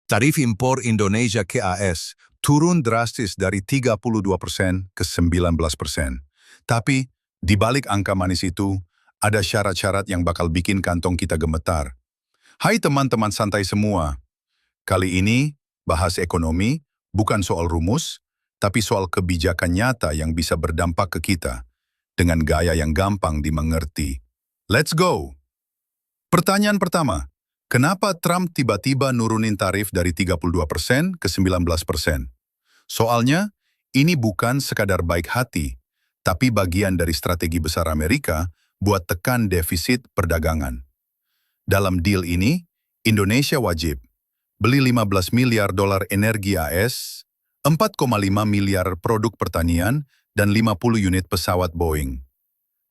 Tarif impor Indonesia ke AS turun drastis dari 32% ke 19%. Tapi, di balik angka manis itu, ada syarat-syarat yang bakal bikin kantong kita gemetar. Hai teman-teman santai semua, kali ini bahas ekonomi bukan soal rumus, tapi soal kebijakan nyata yang bisa berdampak ke kita dengan gaya yang gampang dimengerti. Let's go! Pertanyaan pertama, kenapa Trump tiba-tiba nurunin tarif dari 32% ke 19%? Soalnya, ini bukan sekadar baik hati, tapi bagian dari strategi besar Amerika buat tekan defisit perdagangan. Dalam deal ini, Indonesia wajib beli 15 miliar dolar energi AS, 4,5 miliar produk pertanian, dan 50 unit pesawat Boeing.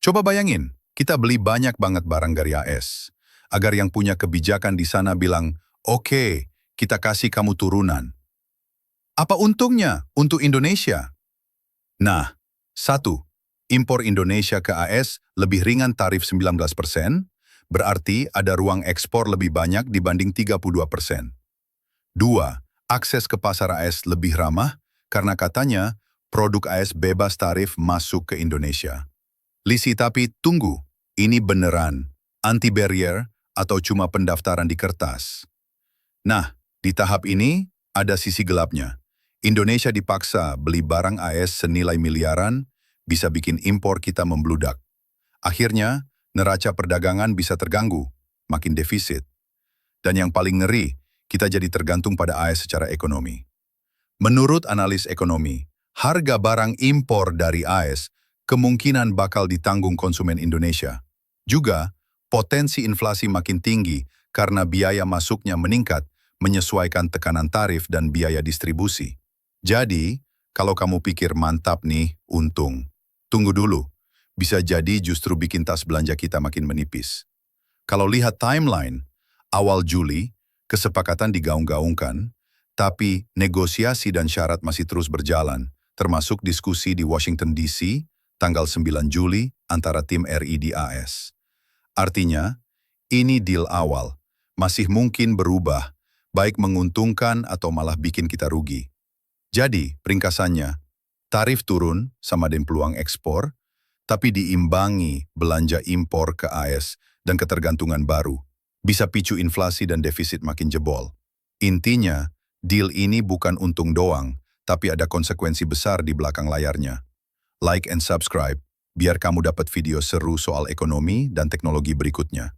Coba bayangin, kita beli banyak banget barang dari AS, agar yang punya kebijakan di sana bilang, oke, kita kasih kamu turunan. Apa untungnya untuk Indonesia? Nah, 1. Impor Indonesia ke AS lebih ringan tarif 19%, berarti ada ruang ekspor lebih banyak dibanding 32%. 2. Akses ke pasar AS lebih ramah karena katanya produk AS bebas tarif masuk ke Indonesia. Lisi, tapi tunggu, ini beneran anti-barrier atau cuma pendaftaran di kertas? Nah, di tahap ini ada sisi gelapnya. Indonesia dipaksa beli barang AS senilai miliaran, bisa bikin impor kita membludak. Akhirnya, neraca perdagangan bisa terganggu, makin defisit. Dan yang paling ngeri, kita jadi tergantung pada AS secara ekonomi. Menurut analis ekonomi, harga barang impor dari AS kemungkinan bakal ditanggung konsumen Indonesia. Juga, potensi inflasi makin tinggi karena biaya masuknya meningkat menyesuaikan tekanan tarif dan biaya distribusi. Jadi, kalau kamu pikir mantap nih, untung. Tunggu dulu, bisa jadi justru bikin tas belanja kita makin menipis. Kalau lihat timeline, awal Juli, kesepakatan digaung-gaungkan, tapi negosiasi dan syarat masih terus berjalan, termasuk diskusi di Washington DC, tanggal 9 Juli antara tim RI di AS. Artinya, ini deal awal, masih mungkin berubah, baik menguntungkan atau malah bikin kita rugi. Jadi, ringkasannya, tarif turun sama dengan peluang ekspor, tapi diimbangi belanja impor ke AS dan ketergantungan baru, bisa picu inflasi dan defisit makin jebol. Intinya, deal ini bukan untung doang, tapi ada konsekuensi besar di belakang layarnya. Like and subscribe, biar kamu dapat video seru soal ekonomi dan teknologi berikutnya.